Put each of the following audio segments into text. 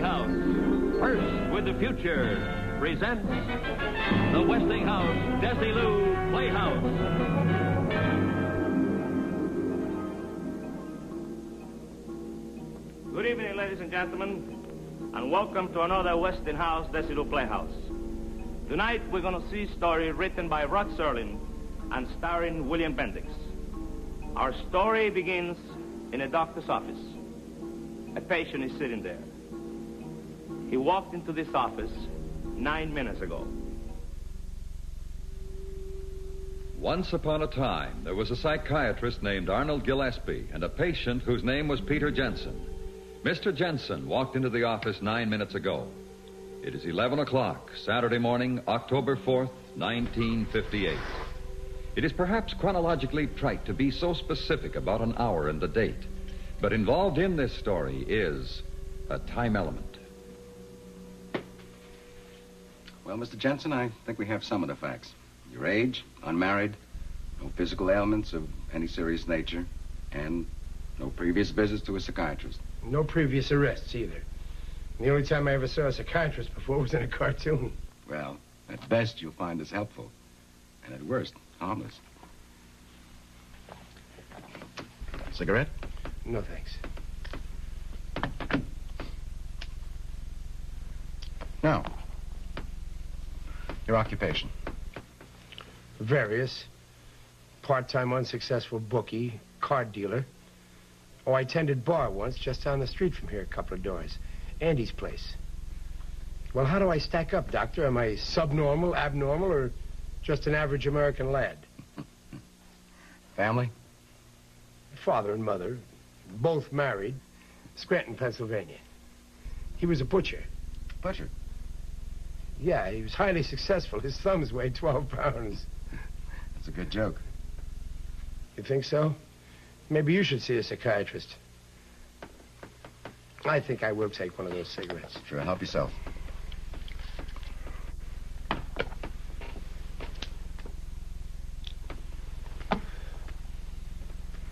Playhouse, first with the future, presents the Westinghouse Desilu Playhouse. Good evening, ladies and gentlemen, and welcome to another Westinghouse Desilu Playhouse. Tonight, we're going to see a story written by Rod Serling and starring William Bendix. Our story begins in a doctor's office. A patient is sitting there. He walked into this office 9 minutes ago. Once upon a time, there was a psychiatrist named Arnold Gillespie and a patient whose name was Peter Jensen. Mr. Jensen walked into the office 9 minutes ago. It is 11 o'clock, Saturday morning, October 4th, 1958. It is perhaps chronologically trite to be so specific about an hour and a date, but involved in this story is a time element. Well, Mr. Jensen, I think we have some of the facts. Your age, unmarried, no physical ailments of any serious nature, and no previous visits to a psychiatrist. No previous arrests, either. The only time I ever saw a psychiatrist before was in a cartoon. Well, at best, you'll find this helpful. And at worst, harmless. Cigarette? No, thanks. Now, your occupation. Various. Part-time unsuccessful bookie, card dealer. Oh, I tended bar once, just down the street from here, a couple of doors. Andy's place. Well, how do I stack up, Doctor? Am I subnormal, abnormal, or just an average American lad? Family? Father and mother, both married. Scranton, Pennsylvania. He was a butcher. Butcher? Yeah, he was highly successful. His thumbs weighed 12 pounds. That's a good joke. You think so? Maybe you should see a psychiatrist. I think I will take one of those cigarettes. Sure, help yourself.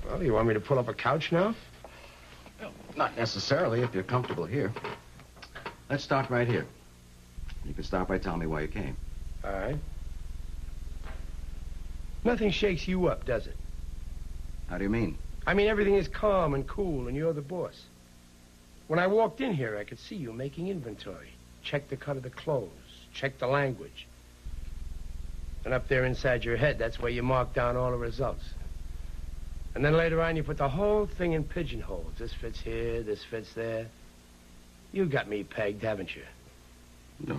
Well, you want me to pull up a couch now? Well, not necessarily, if you're comfortable here. Let's start right here. You can start by telling me why you came. All right. Nothing shakes you up, does it? How do you mean? I mean, everything is calm and cool, and you're the boss. When I walked in here, I could see you making inventory. Check the cut of the clothes. Check the language. And up there inside your head, that's where you mark down all the results. And then later on, you put the whole thing in pigeonholes. This fits here, this fits there. You got me pegged, haven't you? No.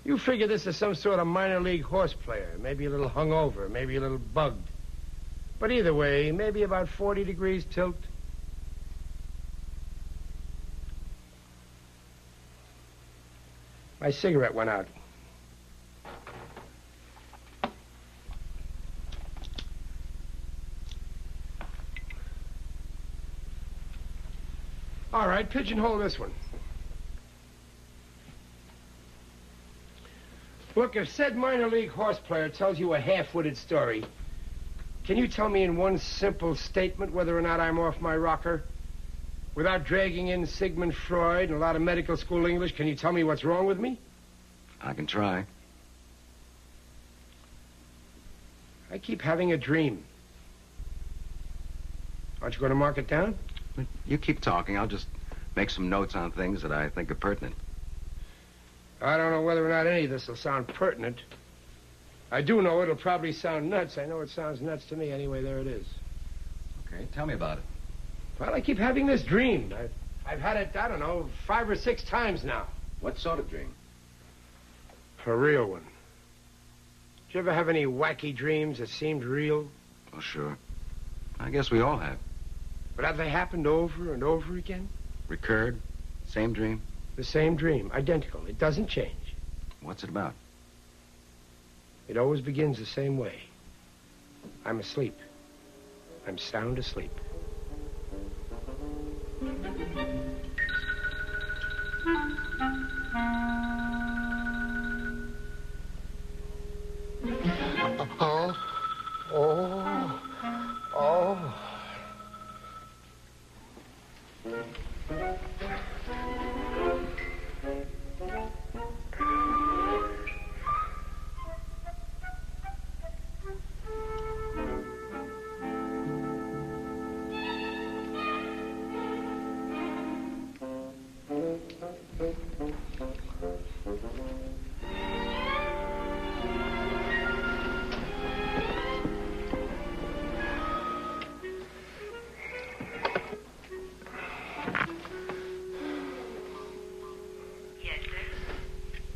You figure this is some sort of minor league horse player. Maybe a little hungover, maybe a little bugged. But either way, maybe about 40 degrees tilt. My cigarette went out. All right, pigeonhole this one. Look, if said minor league horse player tells you a half-witted story, can you tell me in one simple statement whether or not I'm off my rocker? Without dragging in Sigmund Freud and a lot of medical school English, can you tell me what's wrong with me? I can try. I keep having a dream. Aren't you going to mark it down? You keep talking. I'll just make some notes on things that I think are pertinent. I don't know whether or not any of this will sound pertinent. I do know it'll probably sound nuts. I know it sounds nuts to me. Anyway, there it is. Okay, tell me about it. Well, I keep having this dream. I've had it, I don't know, 5 or 6 times now. What sort of dream? A real one. Did you ever have any wacky dreams that seemed real? Oh, sure. I guess we all have. But have they happened over and over again? Recurred? Same dream? The same dream. Identical. It doesn't change. What's it about? It always begins the same way. I'm asleep. I'm sound asleep.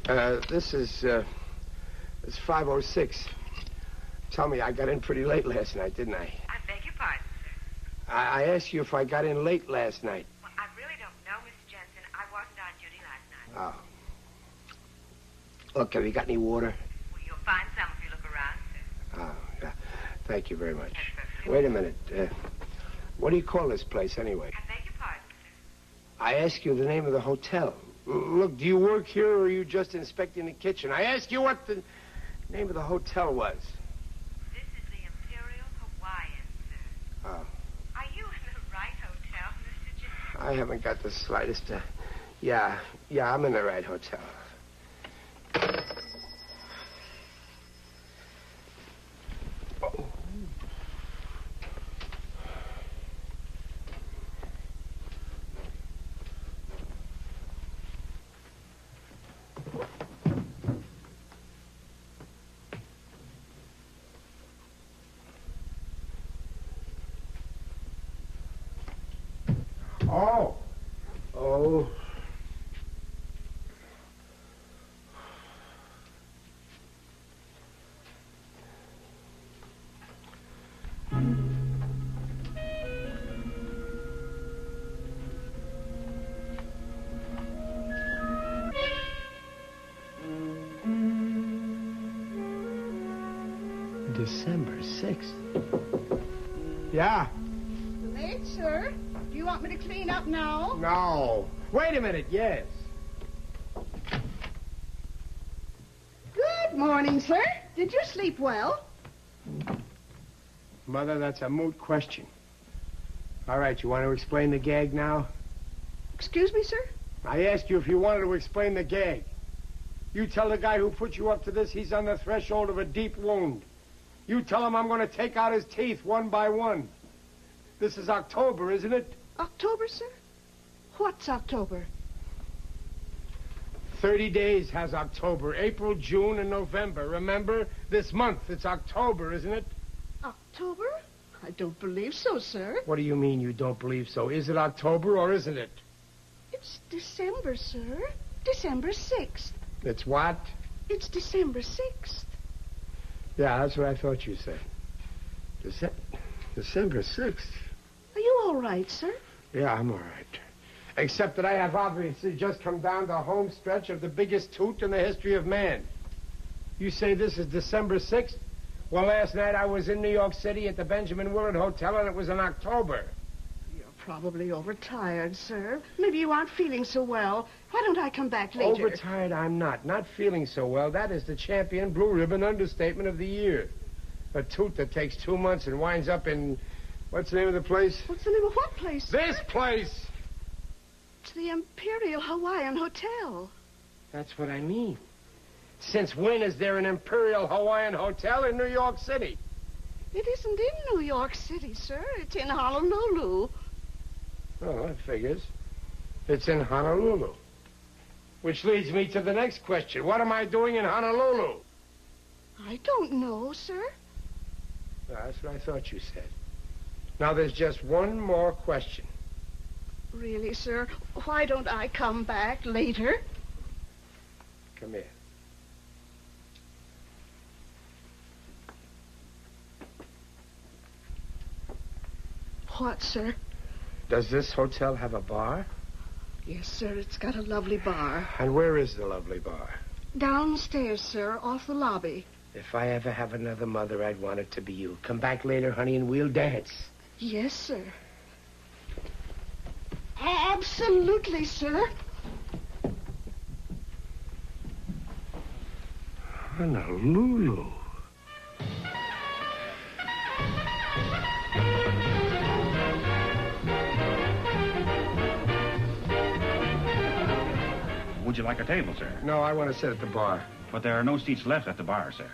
It's 5:06. Tell me, I got in pretty late last night, didn't I? I beg your pardon, sir. I asked you if I got in late last night. Well, I really don't know, Mr. Jensen. I wasn't on duty last night. Oh. Look, have you got any water? Well, you'll find some if you look around, sir. Oh, yeah. Thank you very much. Yes, perfectly. Wait a minute. What do you call this place, anyway? I beg your pardon, sir. I asked you the name of the hotel. Look, do you work here or are you just inspecting the kitchen? I asked you what the name of the hotel was. This is the Imperial Hawaiian, sir. Oh. Are you in the right hotel, Mr. Jensen? I haven't got the slightest... Yeah, I'm in the right hotel. Oh. Oh. December 6th. Yeah. Late, sir. Do you want me to clean up now? No. Wait a minute, yes. Good morning, sir. Did you sleep well? Mother, that's a moot question. All right, you want to explain the gag now? Excuse me, sir? I asked you if you wanted to explain the gag. You tell the guy who put you up to this he's on the threshold of a deep wound. You tell him I'm going to take out his teeth one by one. This is October, isn't it? October, sir? What's October? 30 days has October. April, June, and November. Remember? This month, it's October, isn't it? October? I don't believe so, sir. What do you mean you don't believe so? Is it October or isn't it? It's December, sir. December 6th. It's what? It's December 6th. Yeah, that's what I thought you said. December 6th. Are you all right, sir? Yeah, I'm all right. Except that I have obviously just come down the home stretch of the biggest toot in the history of man. You say this is December 6th? Well, last night I was in New York City at the Benjamin Willard Hotel, and it was in October. You're probably overtired, sir. Maybe you aren't feeling so well. Why don't I come back later? Overtired I'm not. Not feeling so well. That is the champion blue ribbon understatement of the year. A toot that takes 2 months and winds up in... What's the name of the place? What's the name of what place? This place! It's the Imperial Hawaiian Hotel. That's what I mean. Since when is there an Imperial Hawaiian Hotel in New York City? It isn't in New York City, sir. It's in Honolulu. Oh, that figures. It's in Honolulu. Which leads me to the next question. What am I doing in Honolulu? I don't know, sir. That's what I thought you said. Now, there's just one more question. Really, sir? Why don't I come back later? Come here. What, sir? Does this hotel have a bar? Yes, sir. It's got a lovely bar. And where is the lovely bar? Downstairs, sir, off the lobby. If I ever have another mother, I'd want it to be you. Come back later, honey, and we'll dance. Yes, sir. Absolutely, sir. Honolulu. Would you like a table, sir? No, I want to sit at the bar. But there are no seats left at the bar, sir.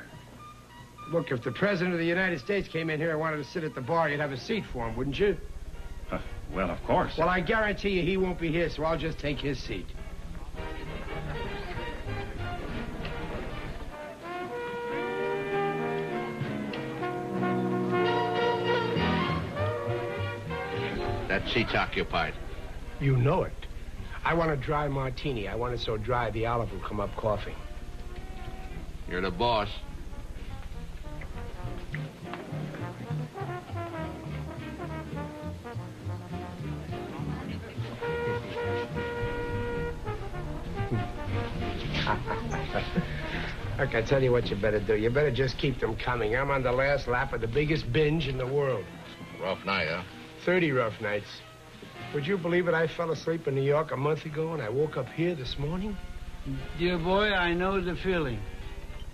Look, if the President of the United States came in here and wanted to sit at the bar, you'd have a seat for him, wouldn't you? Well, of course. Well, I guarantee you he won't be here, so I'll just take his seat. That seat's occupied. You know it. I want a dry martini. I want it so dry the olive will come up coughing. You're the boss. Look, I tell you what you better do. You better just keep them coming. I'm on the last lap of the biggest binge in the world. Rough night, huh? 30 rough nights. Would you believe it? I fell asleep in New York a month ago, and I woke up here this morning. Dear boy, I know the feeling.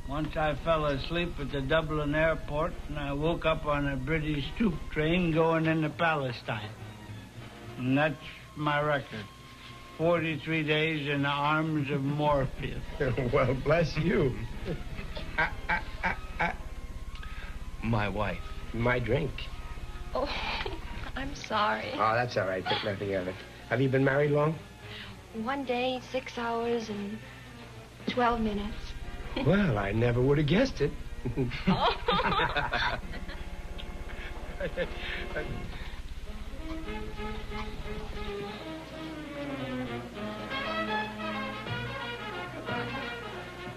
Once I fell asleep at the Dublin airport, and I woke up on a British troop train going into Palestine. And that's my record. 43 days in the arms of Morpheus. Well, bless you. My wife. My drink. Oh, I'm sorry. Oh, that's all right. Think nothing of it. Have you been married long? 1 day, 6 hours, and 12 minutes. Well, I never would have guessed it.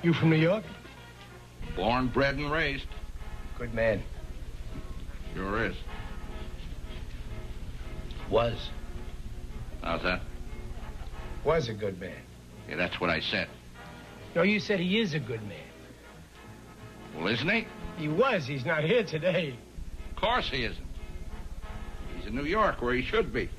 You from New York? Born, bred, and raised. Good man. Sure is. Was. How's that? Was a good man. Yeah, that's what I said. No, you said he is a good man. Well, isn't he? He was. He's not here today. Of course he isn't. He's in New York, where he should be.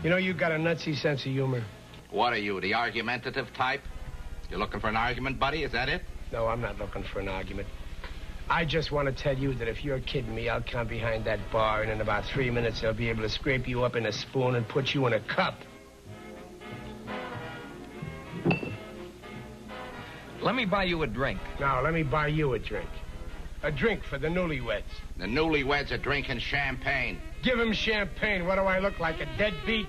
You know, you got a nutsy sense of humor. What are you, the argumentative type? You're looking for an argument, buddy? Is that it? No, I'm not looking for an argument. I just want to tell you that if you're kidding me, I'll come behind that bar, and in about 3 minutes, I'll be able to scrape you up in a spoon and put you in a cup. Let me buy you a drink. No, let me buy you a drink. A drink for the newlyweds. The newlyweds are drinking champagne. Give him champagne. What do I look like, a deadbeat?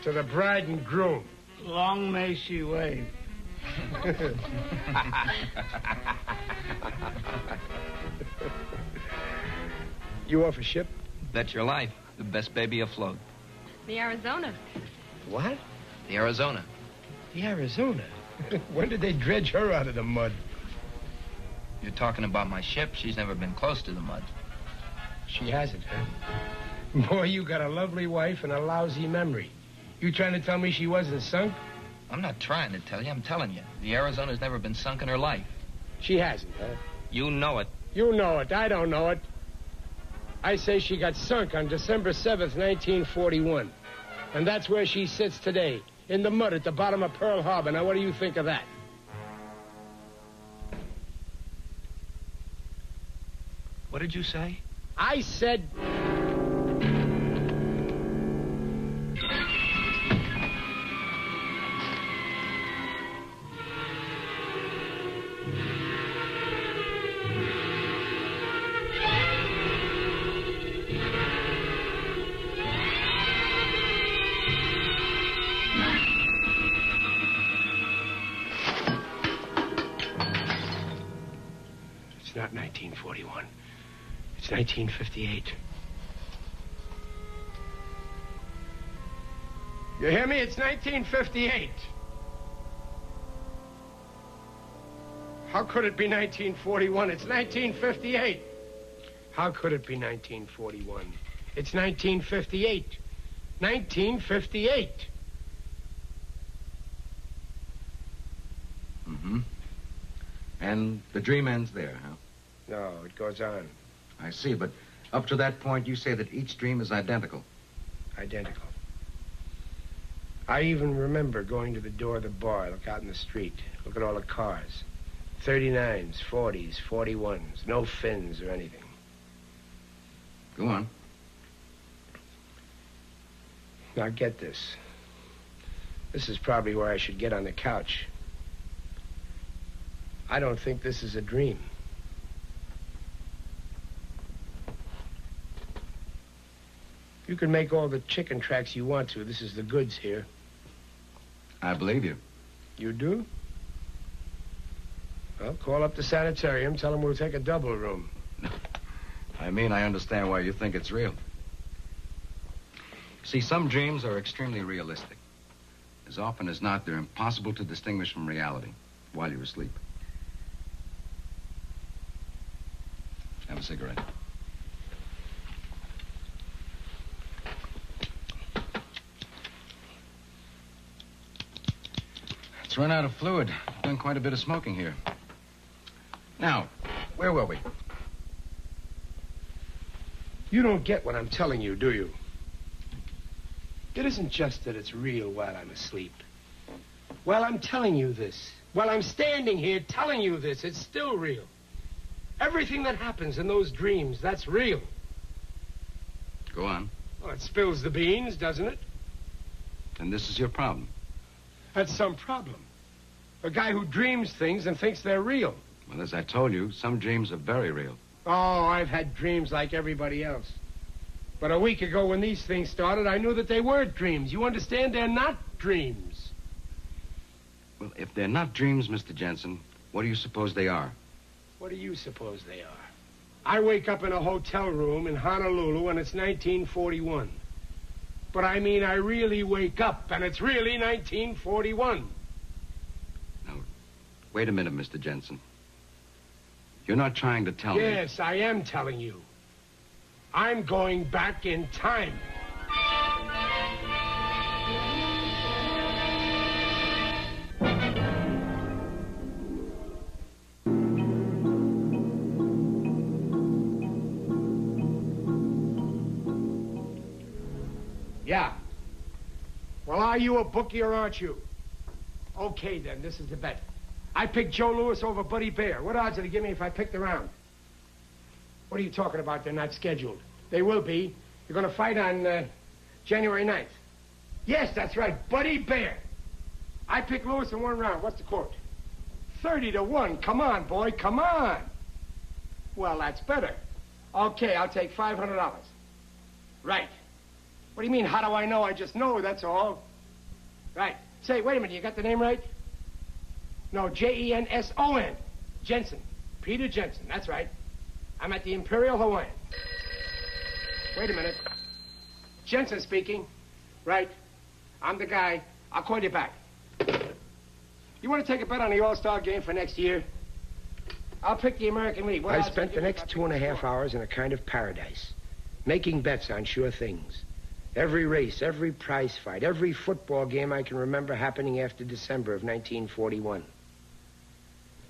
To the bride and groom. Long may she wave. You off a ship? Bet your life. The best baby afloat. The Arizona. What? The Arizona. The Arizona? When did they dredge her out of the mud? You're talking about my ship. She's never been close to the mud. She hasn't, huh? Boy, you got a lovely wife and a lousy memory. You trying to tell me she wasn't sunk? I'm not trying to tell you. I'm telling you. The Arizona's never been sunk in her life. She hasn't, huh? You know it. You know it. I don't know it. I say she got sunk on December 7th, 1941. And that's where she sits today, in the mud at the bottom of Pearl Harbor. Now, what do you think of that? What did you say? I said... It's not 1941. It's 1958. You hear me? It's 1958. How could it be 1941? It's 1958. How could it be 1941? It's 1958. 1958. Mm-hmm. And the dream ends there, huh? No, it goes on. I see, but up to that point, you say that each dream is identical. Identical. I even remember going to the door of the bar, look out in the street, look at all the cars. 39s, 40s, 41s, no fins or anything. Go on. Now get this. This is probably where I should get on the couch. I don't think this is a dream. You can make all the chicken tracks you want to. This is the goods here. I believe you. You do? Well, call up the sanitarium, tell them we'll take a double room. I mean, I understand why you think it's real. See, some dreams are extremely realistic. As often as not, they're impossible to distinguish from reality while you're asleep. Have a cigarette. It's run out of fluid. Done quite a bit of smoking here. Now, where were we? You don't get what I'm telling you, do you? It isn't just that it's real while I'm asleep. While I'm telling you this, while I'm standing here telling you this, it's still real. Everything that happens in those dreams, that's real. Go on. Well, it spills the beans, doesn't it? And this is your problem. That's some problem. A guy who dreams things and thinks they're real. Well, as I told you, some dreams are very real. Oh, I've had dreams like everybody else. But a week ago when these things started, I knew that they weren't dreams. You understand? They're not dreams. Well, if they're not dreams, Mr. Jensen, what do you suppose they are? What do you suppose they are? I wake up in a hotel room in Honolulu and it's 1941. But I mean, I really wake up and it's really 1941. Now, wait a minute, Mr. Jensen. You're not trying to tell me... Yes, I am telling you. I'm going back in time. Yeah. Well, are you a bookie or aren't you? Okay, then, this is the bet. I picked Joe Louis over Buddy Bear. What odds did he give me if I picked the round? What are you talking about? They're not scheduled. They will be. You're going to fight on January 9th. Yes, that's right. Buddy Bear. I picked Louis in one round. What's the quote? 30-1. Come on, boy. Come on. Well, that's better. Okay, I'll take $500. Right. What do you mean, how do I know? I just know, that's all. Right. Say, wait a minute, you got the name right? No, Jenson. Jensen. Peter Jensen, that's right. I'm at the Imperial Hawaiian. Wait a minute. Jensen speaking. Right. I'm the guy. I'll call you back. You want to take a bet on the All-Star game for next year? I'll pick the American League. I spent the next 2.5 hours in a kind of paradise, making bets on sure things. Every race, every prize fight, every football game I can remember happening after December of 1941.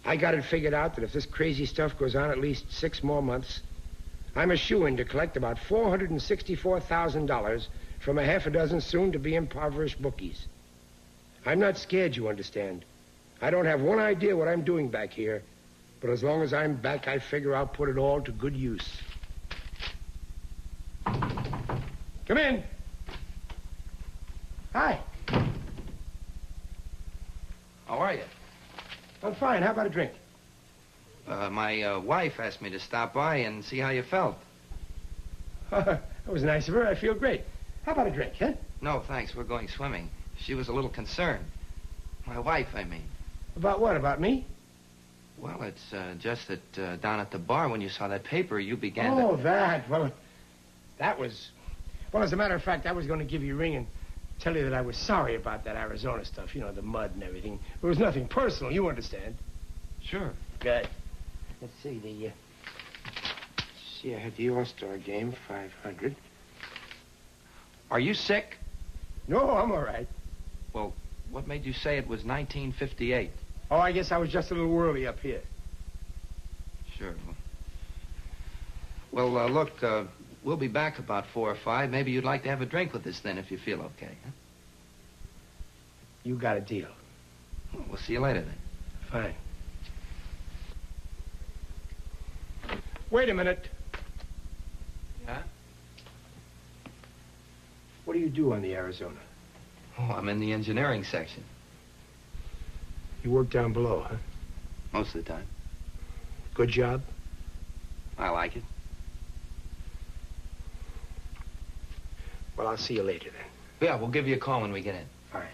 I got it figured out that if this crazy stuff goes on at least 6 more months, I'm a shoo-in to collect about $464,000 from a half a dozen soon-to-be impoverished bookies. I'm not scared, you understand. I don't have one idea what I'm doing back here, but as long as I'm back, I figure I'll put it all to good use. Come in. Hi. How are you? I'm fine. How about a drink? My wife asked me to stop by and see how you felt. That was nice of her. I feel great. How about a drink, huh? No, thanks. We're going swimming. She was a little concerned. My wife, I mean. About what? About me? Well, it's just that down at the bar when you saw that paper, you began Oh, that. Well, that was... Well, as a matter of fact, I was going to give you a ring and tell you that I was sorry about that Arizona stuff. You know, the mud and everything. It was nothing personal, you understand. Sure. Good. Let's see, I had the All-Star game, 500. Are you sick? No, I'm all right. Well, what made you say it was 1958? Oh, I guess I was just a little whirly up here. Sure. Well, look, we'll be back about 4 or 5. Maybe you'd like to have a drink with us then if you feel okay, huh? You got a deal. Well, we'll see you later then. Fine. Wait a minute. Yeah? What do you do on the Arizona? Oh, I'm in the engineering section. You work down below, huh? Most of the time. Good job? I like it. Well, I'll see you later then. Yeah, we'll give you a call when we get in. All right.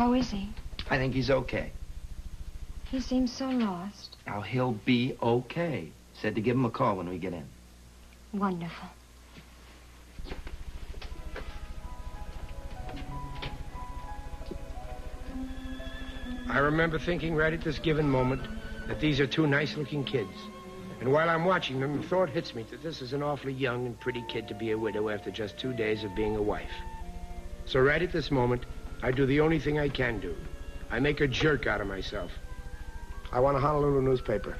How is he? I think he's okay. He seems so lost. Now, he'll be okay. Said to give him a call when we get in. Wonderful. I remember thinking right at this given moment that these are two nice-looking kids. And while I'm watching them, the thought hits me that this is an awfully young and pretty kid to be a widow after just 2 days of being a wife. So right at this moment, I do the only thing I can do. I make a jerk out of myself. I want a Honolulu newspaper.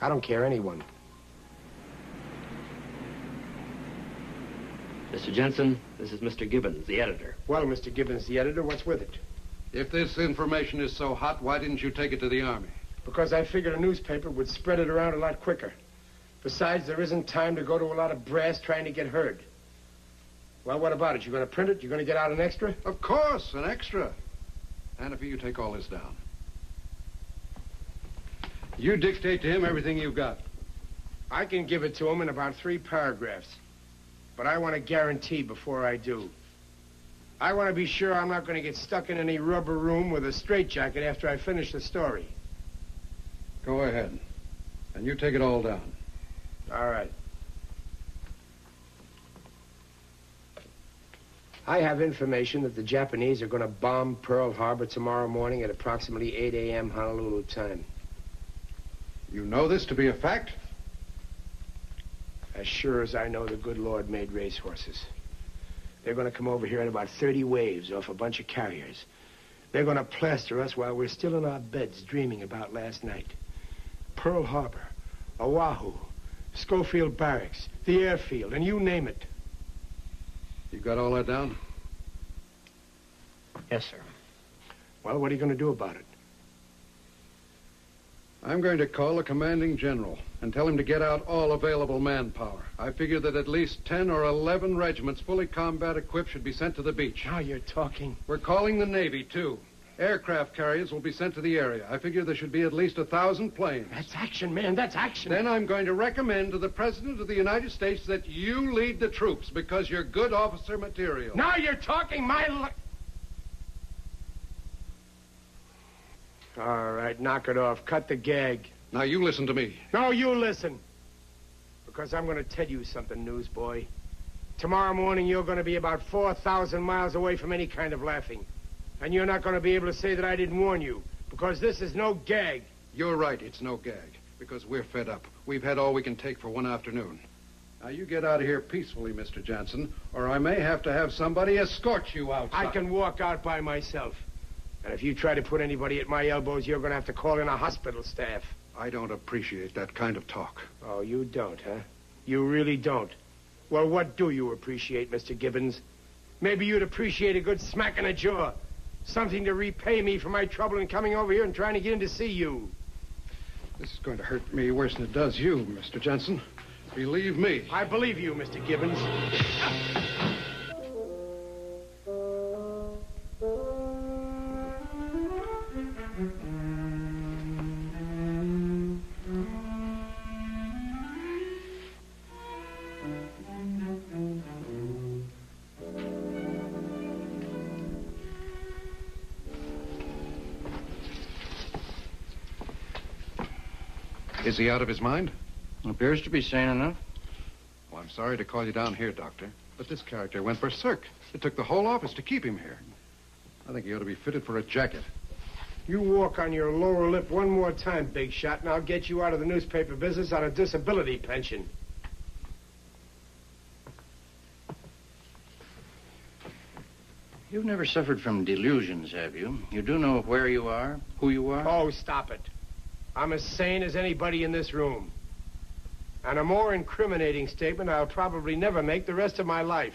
I don't care anyone. Mr. Jensen, this is Mr. Gibbons, the editor. Well, Mr. Gibbons, the editor, what's with it? If this information is so hot, why didn't you take it to the Army? Because I figured a newspaper would spread it around a lot quicker. Besides, there isn't time to go to a lot of brass trying to get heard. Well, what about it? You going to print it? You going to get out an extra? Of course, an extra. Hannafy, you take all this down. You dictate to him everything you've got. I can give it to him in about 3 paragraphs. But I want a guarantee before I do. I want to be sure I'm not going to get stuck in any rubber room with a straitjacket after I finish the story. Go ahead. And you take it all down. All right. I have information that the Japanese are going to bomb Pearl Harbor tomorrow morning at approximately 8 a.m. Honolulu time. You know this to be a fact? As sure as I know the good Lord made racehorses. They're going to come over here in about 30 waves off a bunch of carriers. They're going to plaster us while we're still in our beds dreaming about last night. Pearl Harbor, Oahu, Schofield Barracks, the airfield, and you name it. You got all that down? Yes, sir. Well, what are you going to do about it? I'm going to call the commanding general and tell him to get out all available manpower. I figure that at least 10 or 11 regiments fully combat equipped should be sent to the beach. Now you're talking. We're calling the Navy, too. Aircraft carriers will be sent to the area. I figure there should be at least 1,000 planes. That's action, man. That's action. Then I'm going to recommend to the President of the United States that you lead the troops because you're good officer material. Now you're talking my... All right, knock it off. Cut the gag. Now you listen to me. No, you listen. Because I'm going to tell you something, newsboy. Tomorrow morning, you're going to be about 4,000 miles away from any kind of laughing. And you're not going to be able to say that I didn't warn you. Because this is no gag. You're right, it's no gag. Because we're fed up. We've had all we can take for one afternoon. Now, you get out of here peacefully, Mr. Jansen, or I may have to have somebody escort you outside. I can walk out by myself. And if you try to put anybody at my elbows, you're going to have to call in a hospital staff. I don't appreciate that kind of talk. Oh, you don't, huh? You really don't. Well, what do you appreciate, Mr. Gibbons? Maybe you'd appreciate a good smack in the jaw. Something to repay me for my trouble in coming over here and trying to get in to see you. This is going to hurt me worse than it does you, Mr. Jensen. Believe me. I believe you, Mr. Gibbons. Is he out of his mind? Appears to be sane enough. Well, I'm sorry to call you down here, Doctor, but this character went berserk. It took the whole office to keep him here. I think he ought to be fitted for a jacket. You walk on your lower lip one more time, big shot, and I'll get you out of the newspaper business on a disability pension. You've never suffered from delusions, have you? You do know where you are, who you are? Oh, stop it. I'm as sane as anybody in this room. And a more incriminating statement I'll probably never make the rest of my life.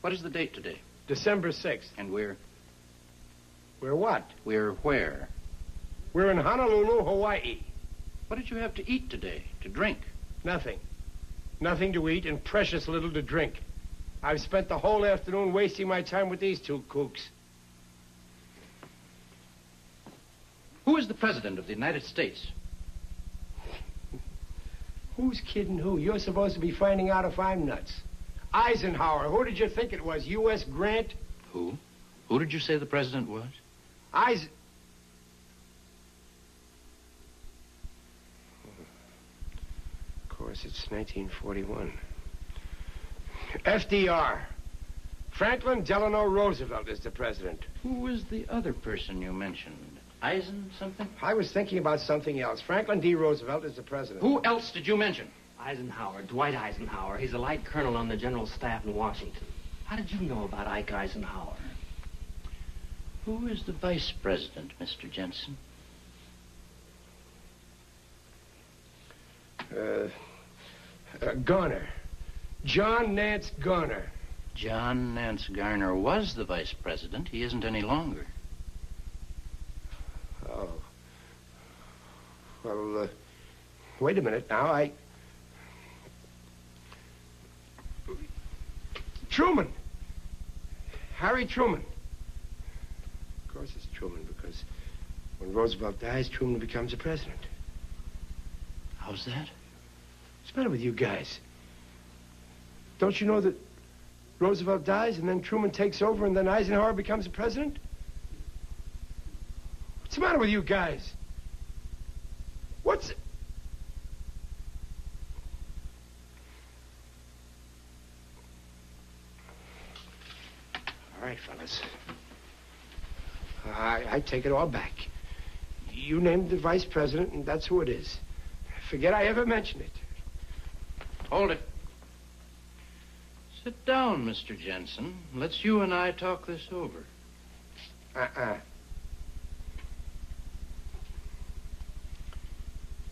What is the date today? December 6th. And we're... We're what? We're where? We're in Honolulu, Hawaii. What did you have to eat today, to drink? Nothing. Nothing to eat and precious little to drink. I've spent the whole afternoon wasting my time with these two kooks. Who is the President of the United States? Who's kidding who? You're supposed to be finding out if I'm nuts. Eisenhower. Who did you think it was? U.S. Grant? Who? Who did you say the president was? Of course, it's 1941. FDR. Franklin Delano Roosevelt is the president. Who was the other person you mentioned? Eisen something? I was thinking about something else. Franklin D. Roosevelt is the president. Who else did you mention? Eisenhower, Dwight Eisenhower. He's a light colonel on the general staff in Washington. How did you know about Ike Eisenhower? Who is the vice president, Mr. Jensen? Garner. John Nance Garner. John Nance Garner was the vice president. He isn't any longer. Oh. Well, wait a minute now. Truman. Harry Truman. Of course it's Truman, because when Roosevelt dies, Truman becomes the president. How's that? What's the matter with you guys? Don't you know that Roosevelt dies, and then Truman takes over, and then Eisenhower becomes the president? What's the matter with you guys? What's... All right, fellas. I take it all back. You named the vice president, and that's who it is. Forget I ever mentioned it. Hold it. Sit down, Mr. Jensen. Let's you and I talk this over.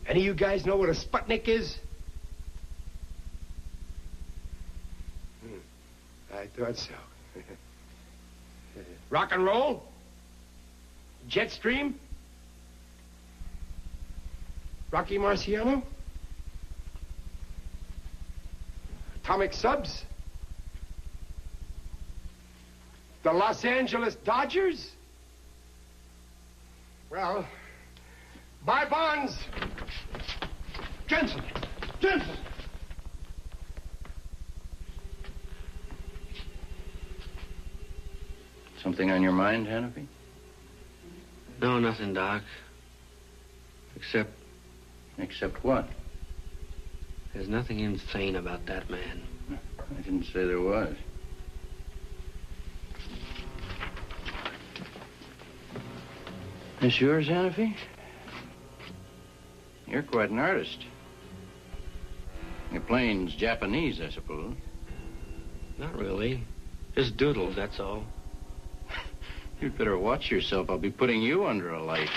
Any of you guys know what a Sputnik is? I thought so. Rock and roll? Jet stream? Rocky Marciano? Atomic subs? The Los Angeles Dodgers? Well, buy bonds. Jensen! Jensen! Something on your mind, Hannafy? No, nothing, Doc. Except... Except what? There's nothing insane about that man. I didn't say there was. This yours, Hannafy? You're quite an artist. Your plane's Japanese, I suppose. Not really. Just doodles, that's all. You'd better watch yourself. I'll be putting you under a light.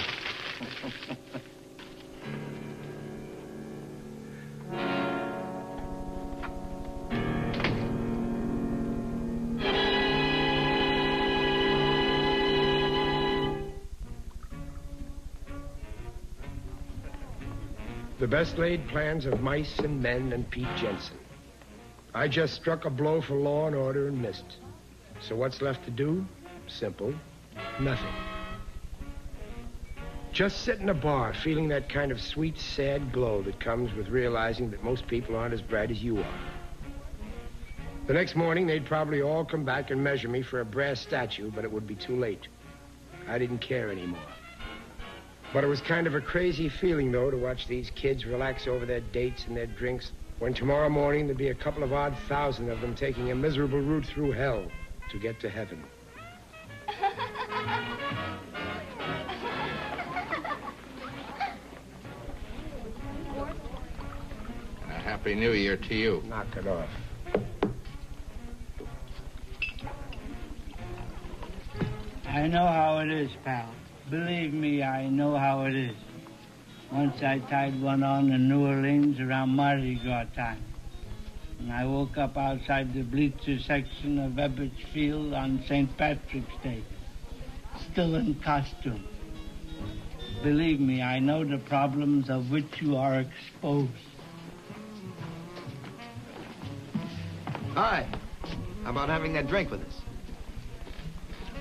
The best laid plans of mice and men and Pete Jensen. I just struck a blow for law and order and missed. So what's left to do? Simple. Nothing. Just sit in a bar feeling that kind of sweet, sad glow that comes with realizing that most people aren't as bright as you are. The next morning, they'd probably all come back and measure me for a brass statue, but it would be too late. I didn't care anymore. But it was kind of a crazy feeling, though, to watch these kids relax over their dates and their drinks when tomorrow morning there'd be a couple of odd thousand of them taking a miserable route through hell to get to heaven. A Happy New Year to you. Knock it off. I know how it is, pal. Believe me, I know how it is. Once I tied one on in New Orleans around Mardi Gras time. And I woke up outside the bleacher section of Ebbets Field on St. Patrick's Day. Still in costume. Believe me, I know the problems of which you are exposed. Hi. How about having that drink with us?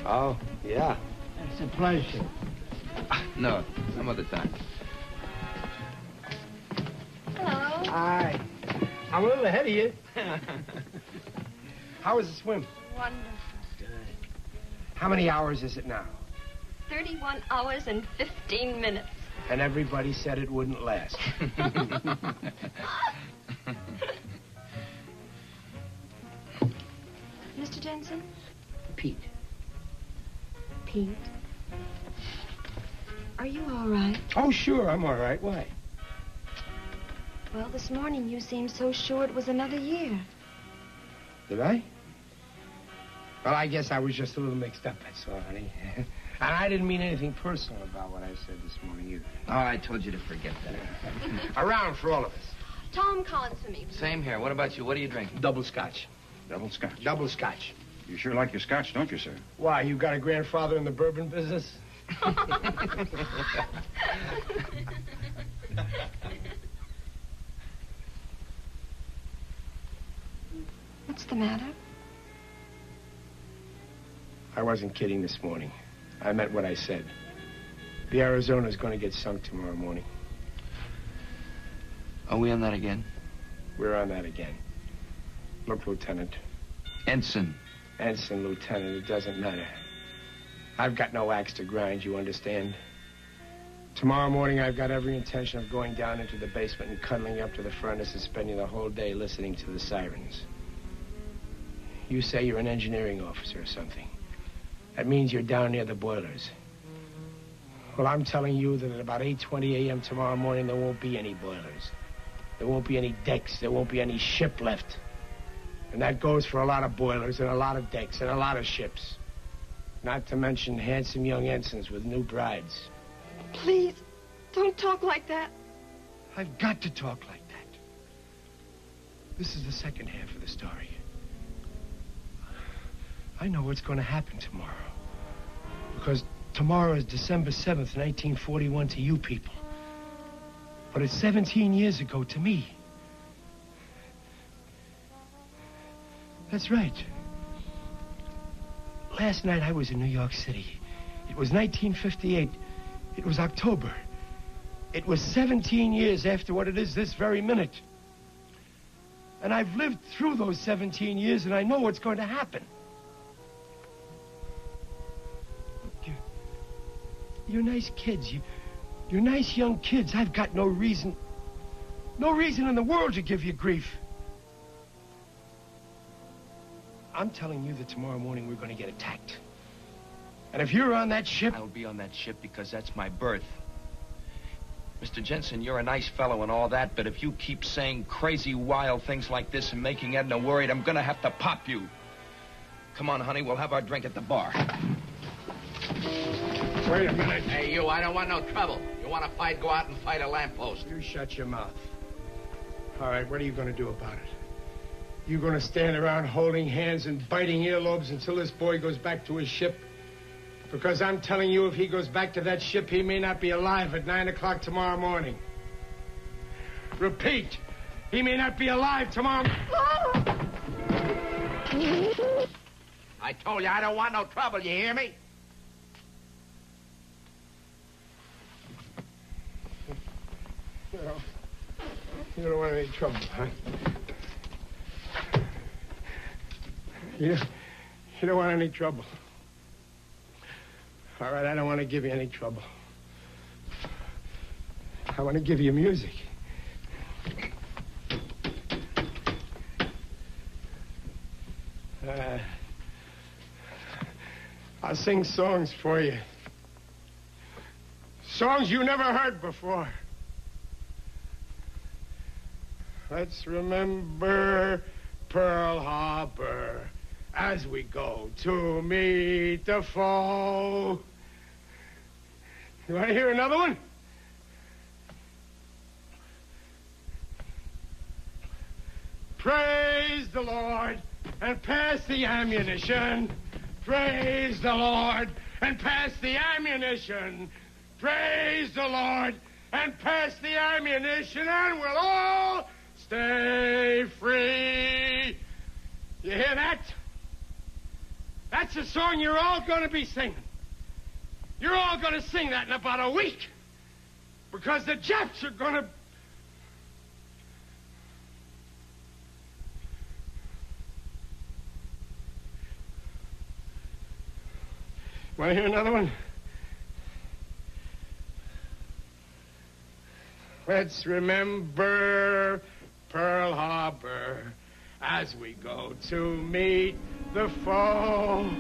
Oh, yeah. It's a pleasure. No, some other time. Hello. Hi. I'm a little ahead of you. How was the swim? Wonderful. Good. How many hours is it now? 31 hours and 15 minutes. And everybody said it wouldn't last. Mr. Jensen? Pete. Pete? Are you all right? Oh, sure, I'm all right. Why? Well, this morning you seemed so sure it was another year. Did I? Well, I guess I was just a little mixed up, that's all, honey. And I didn't mean anything personal about what I said this morning, either. Oh, I told you to forget that. Around for all of us. Tom Collins for me. Same here. What about you? What are you drinking? Double scotch. Double scotch. Double scotch. You sure like your scotch, don't you, sir? Why, you got a grandfather in the bourbon business? What's the matter? I wasn't kidding this morning. I meant what I said. The Arizona's going to get sunk tomorrow morning. Are we on that again? We're on that again. Look, Lieutenant. Ensign. Ensign, Lieutenant, it doesn't matter. I've got no axe to grind, you understand? Tomorrow morning, I've got every intention of going down into the basement and cuddling up to the furnace and spending the whole day listening to the sirens. You say you're an engineering officer or something. That means you're down near the boilers. Well, I'm telling you that at about 8:20 a.m. tomorrow morning, there won't be any boilers. There won't be any decks. There won't be any ship left. And that goes for a lot of boilers and a lot of decks and a lot of ships. Not to mention handsome young ensigns with new brides. Please, don't talk like that. I've got to talk like that. This is the second half of the story. I know what's going to happen tomorrow. Because tomorrow is December 7th, 1941 to you people. But it's 17 years ago to me. That's right. Last night I was in New York City. It was 1958. It was October. It was 17 years after what it is this very minute. And I've lived through those 17 years, and I know what's going to happen. Look, you're nice kids. You're nice young kids. I've got no reason in the world to give you grief. I'm telling you that tomorrow morning we're going to get attacked. And if you're on that ship... I'll be on that ship because that's my berth. Mr. Jensen, you're a nice fellow and all that, but if you keep saying crazy, wild things like this and making Edna worried, I'm going to have to pop you. Come on, honey, we'll have our drink at the bar. Wait a minute. Hey, you, I don't want no trouble. You want to fight, go out and fight a lamppost. You shut your mouth. All right, what are you going to do about it? You going to stand around holding hands and biting earlobes until this boy goes back to his ship? Because I'm telling you, if he goes back to that ship, he may not be alive at 9 o'clock tomorrow morning. Repeat, he may not be alive tomorrow... I told you I don't want no trouble, you hear me? You don't want any trouble, huh? You don't want any trouble. All right, I don't want to give you any trouble. I want to give you music. I'll sing songs for you. Songs you never heard before. Let's remember Pearl Harbor as we go to meet the foe. You want to hear another one? Praise the Lord and pass the ammunition. Praise the Lord and pass the ammunition. Praise the Lord and pass the ammunition, and we'll all stay free. You hear that? That's a song you're all going to be singing. You're all going to sing that in about a week. Because the Japs are going to... Want to hear another one? Let's remember Pearl Harbor as we go to meet the foe.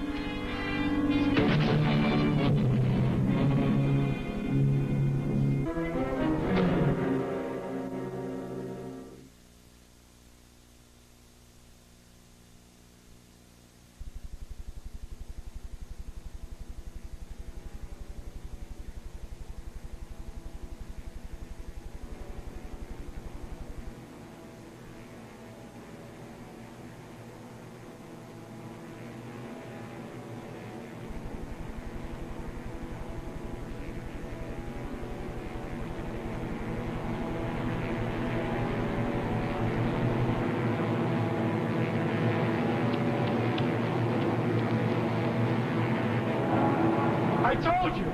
I told you!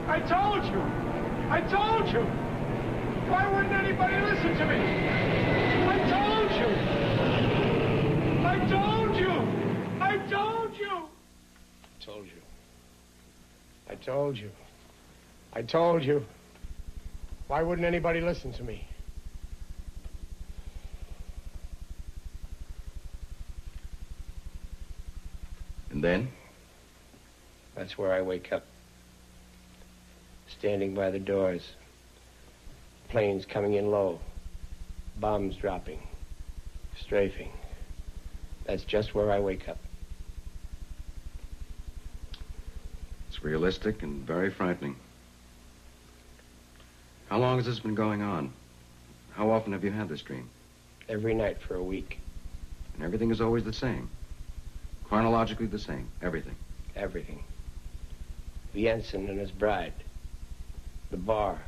I told you! I told you! Why wouldn't anybody listen to me? I told you! I told you! I told you! I told you. I told you. I told you. Why wouldn't anybody listen to me? And then? That's where I wake up. Standing by the doors. Planes coming in low. Bombs dropping. Strafing. That's just where I wake up. It's realistic and very frightening. How long has this been going on? How often have you had this dream? Every night for a week. And everything is always the same. Chronologically the same. Everything. Everything. The ensign and his bride. The bar.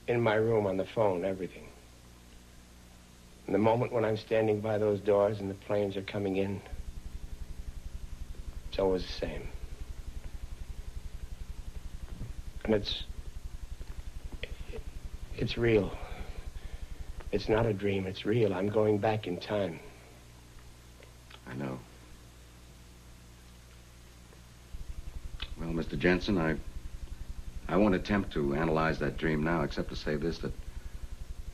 In my room on the phone. Everything. And the moment when I'm standing by those doors and the planes are coming in, it's always the same. And it's real. It's not a dream, it's real. I'm going back in time. I know. Well, Mr. Jensen, I won't attempt to analyze that dream now, except to say this, that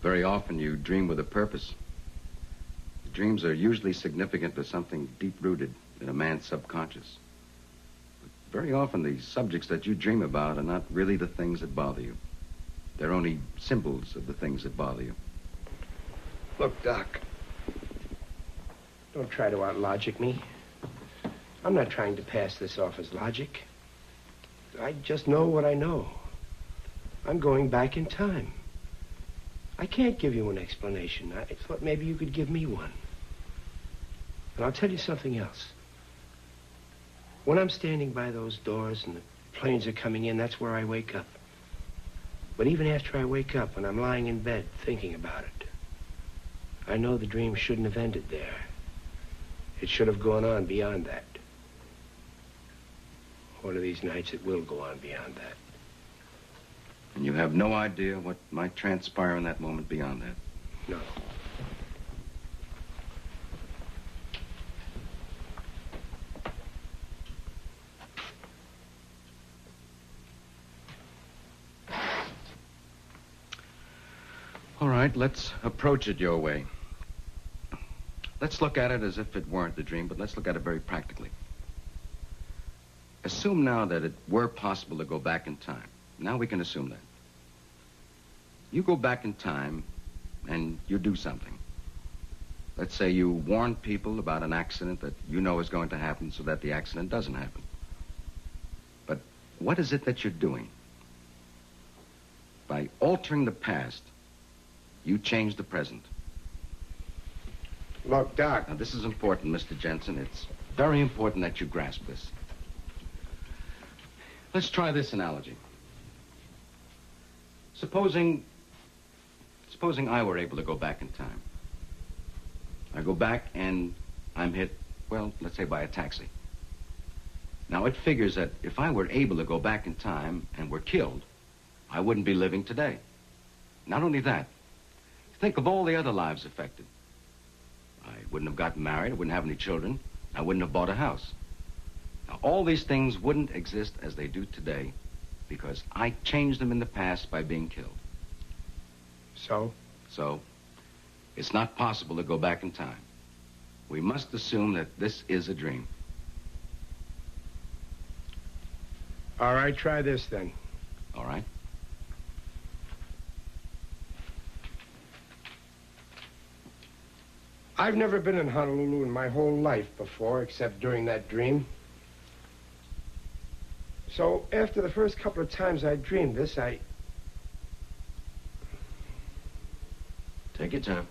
very often you dream with a purpose. Dreams are usually significant to something deep-rooted in a man's subconscious. But very often the subjects that you dream about are not really the things that bother you. They're only symbols of the things that bother you. Look, Doc. Don't try to out-logic me. I'm not trying to pass this off as logic. I just know what I know. I'm going back in time. I can't give you an explanation. I thought maybe you could give me one. And I'll tell you something else. When I'm standing by those doors and the planes are coming in, that's where I wake up. But even after I wake up, when I'm lying in bed thinking about it, I know the dream shouldn't have ended there. It should have gone on beyond that. One of these nights, it will go on beyond that. And you have no idea what might transpire in that moment beyond that? No. All right, let's approach it your way. Let's look at it as if it weren't a dream, but let's look at it very practically. Assume now that it were possible to go back in time. Now we can assume that. You go back in time and you do something. Let's say you warn people about an accident that you know is going to happen so that the accident doesn't happen. But what is it that you're doing? By altering the past, you change the present. Look, Doc. Now, this is important, Mr. Jensen. It's very important that you grasp this. Let's try this analogy. Supposing I were able to go back in time. I go back and I'm hit, well, let's say by a taxi. Now, it figures that if I were able to go back in time and were killed, I wouldn't be living today. Not only that, think of all the other lives affected. I wouldn't have gotten married, I wouldn't have any children, I wouldn't have bought a house. Now, all these things wouldn't exist as they do today because I changed them in the past by being killed. So? So, it's not possible to go back in time. We must assume that this is a dream. All right, try this then. All right? I've never been in Honolulu in my whole life before, except during that dream. So, after the first couple of times I dreamed this, Take your time.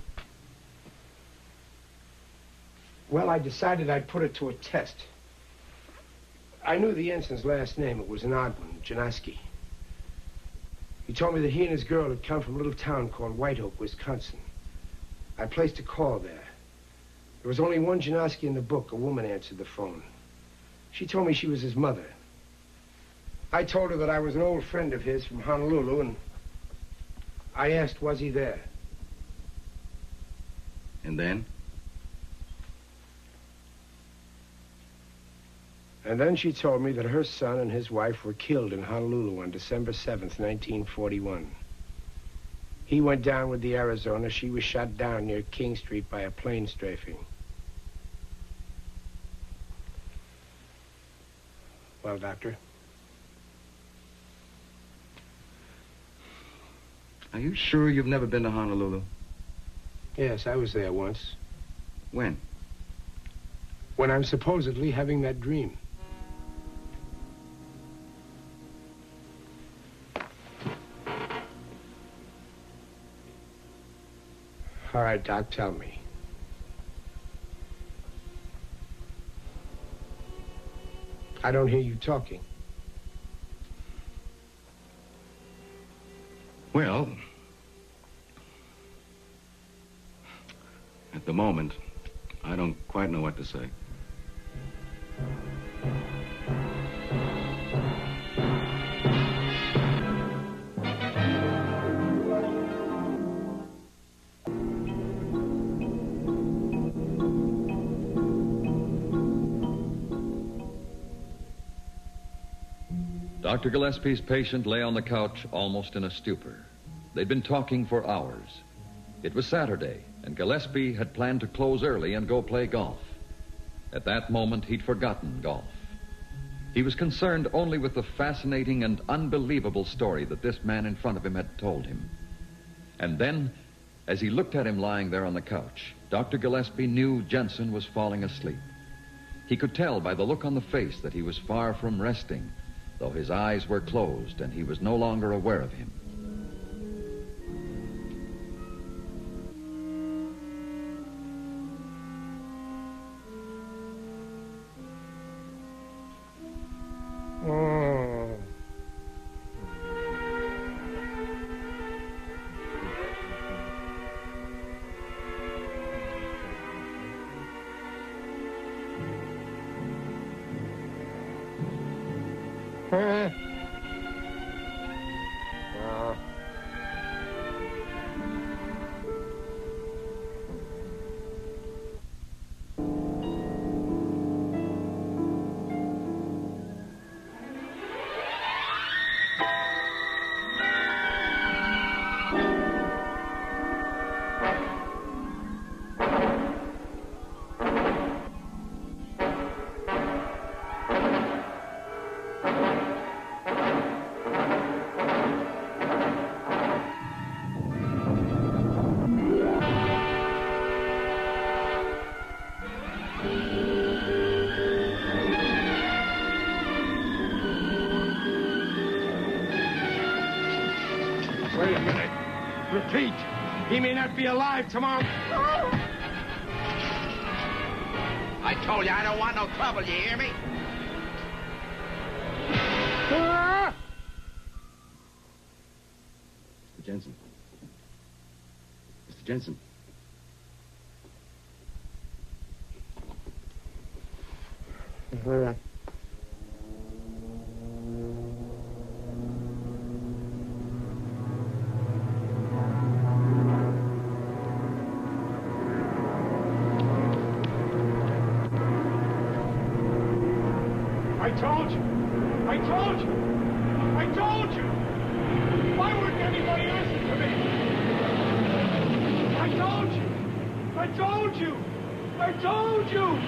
Well, I decided I'd put it to a test. I knew the ensign's last name. It was an odd one, Janoski. He told me that he and his girl had come from a little town called White Oak, Wisconsin. I placed a call there. There was only one Janoski in the book. A woman answered the phone. She told me she was his mother. I told her that I was an old friend of his from Honolulu, and I asked, was he there? And then? And then she told me that her son and his wife were killed in Honolulu on December 7th, 1941. He went down with the Arizona. She was shot down near King Street by a plane strafing. Well, Doctor? Are you sure you've never been to Honolulu? Yes, I was there once. When? When I'm supposedly having that dream. All right, Doc, tell me. I don't hear you talking. Well, at the moment, I don't quite know what to say. Dr. Gillespie's patient lay on the couch almost in a stupor. They'd been talking for hours. It was Saturday, and Gillespie had planned to close early and go play golf. At that moment, he'd forgotten golf. He was concerned only with the fascinating and unbelievable story that this man in front of him had told him. And then, as he looked at him lying there on the couch, Dr. Gillespie knew Jensen was falling asleep. He could tell by the look on the face that he was far from resting, though his eyes were closed and he was no longer aware of him. Wait a minute. Repeat. He may not be alive tomorrow. I told you I don't want no trouble, you hear me? Mr. Jensen. Mr. Jensen. told you. I told you. I told you. Why wouldn't anybody listen to me? I told you. I told you. I told you.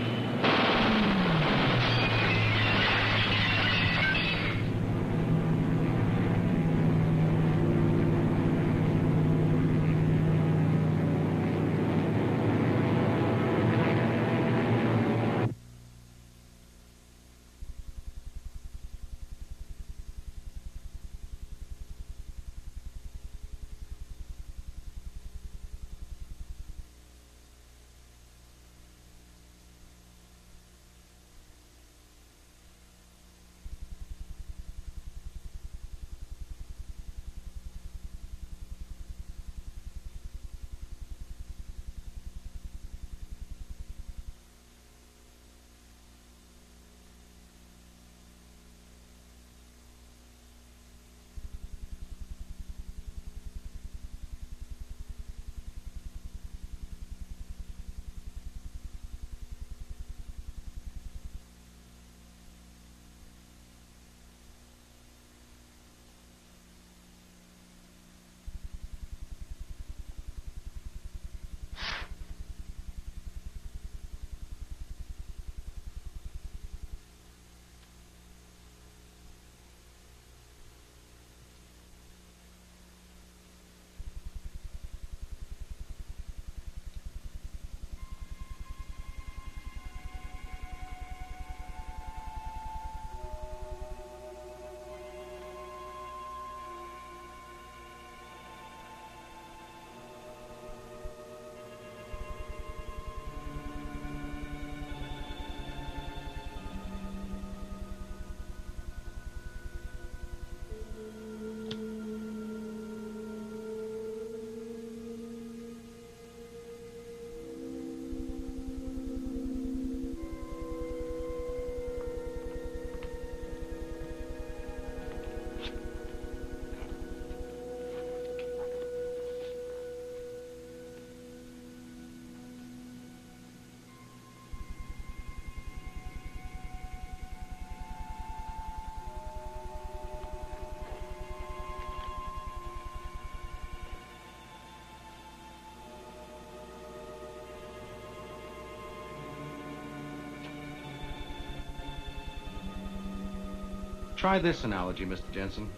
Try this analogy, Mr. Jensen.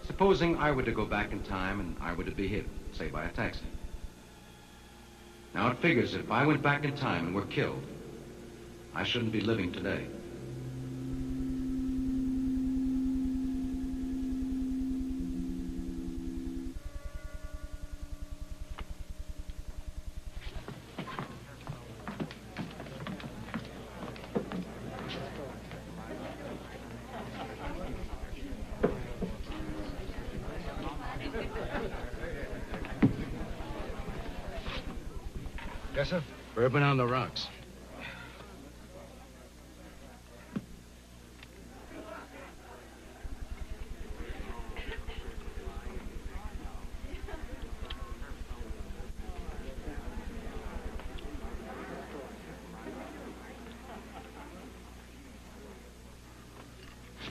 Supposing I were to go back in time and I were to be hit, say, by a taxi. Now, it figures that if I went back in time and were killed, I shouldn't be living today. Yes, sir? Bourbon on the rocks.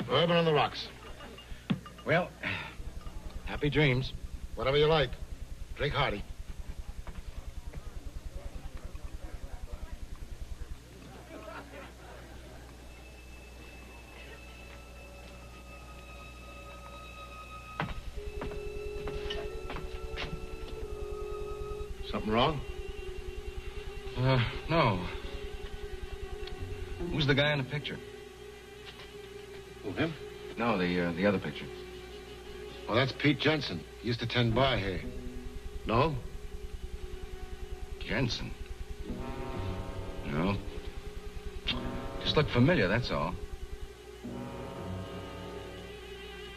Bourbon on the rocks. Well, happy dreams. Whatever you like. Drink hearty. Something wrong? No. Who's the guy in the picture? Who, him? No, the other picture. Oh, that's Pete Jensen. He used to tend bar here. No? Jensen? No. Just looked familiar, that's all.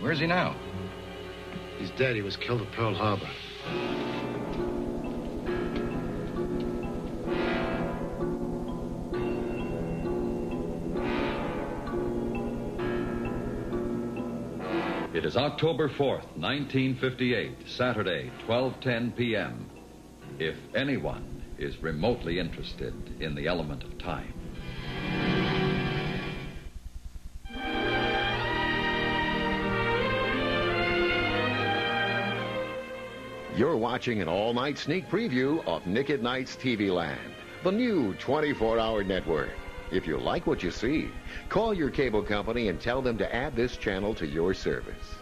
Where's he now? He's dead. He was killed at Pearl Harbor. It is October 4th, 1958, Saturday, 12:10 p.m. If anyone is remotely interested in the element of time. You're watching an all-night sneak preview of Nick at Night's TV Land, the new 24-hour network. If you like what you see, call your cable company and tell them to add this channel to your service.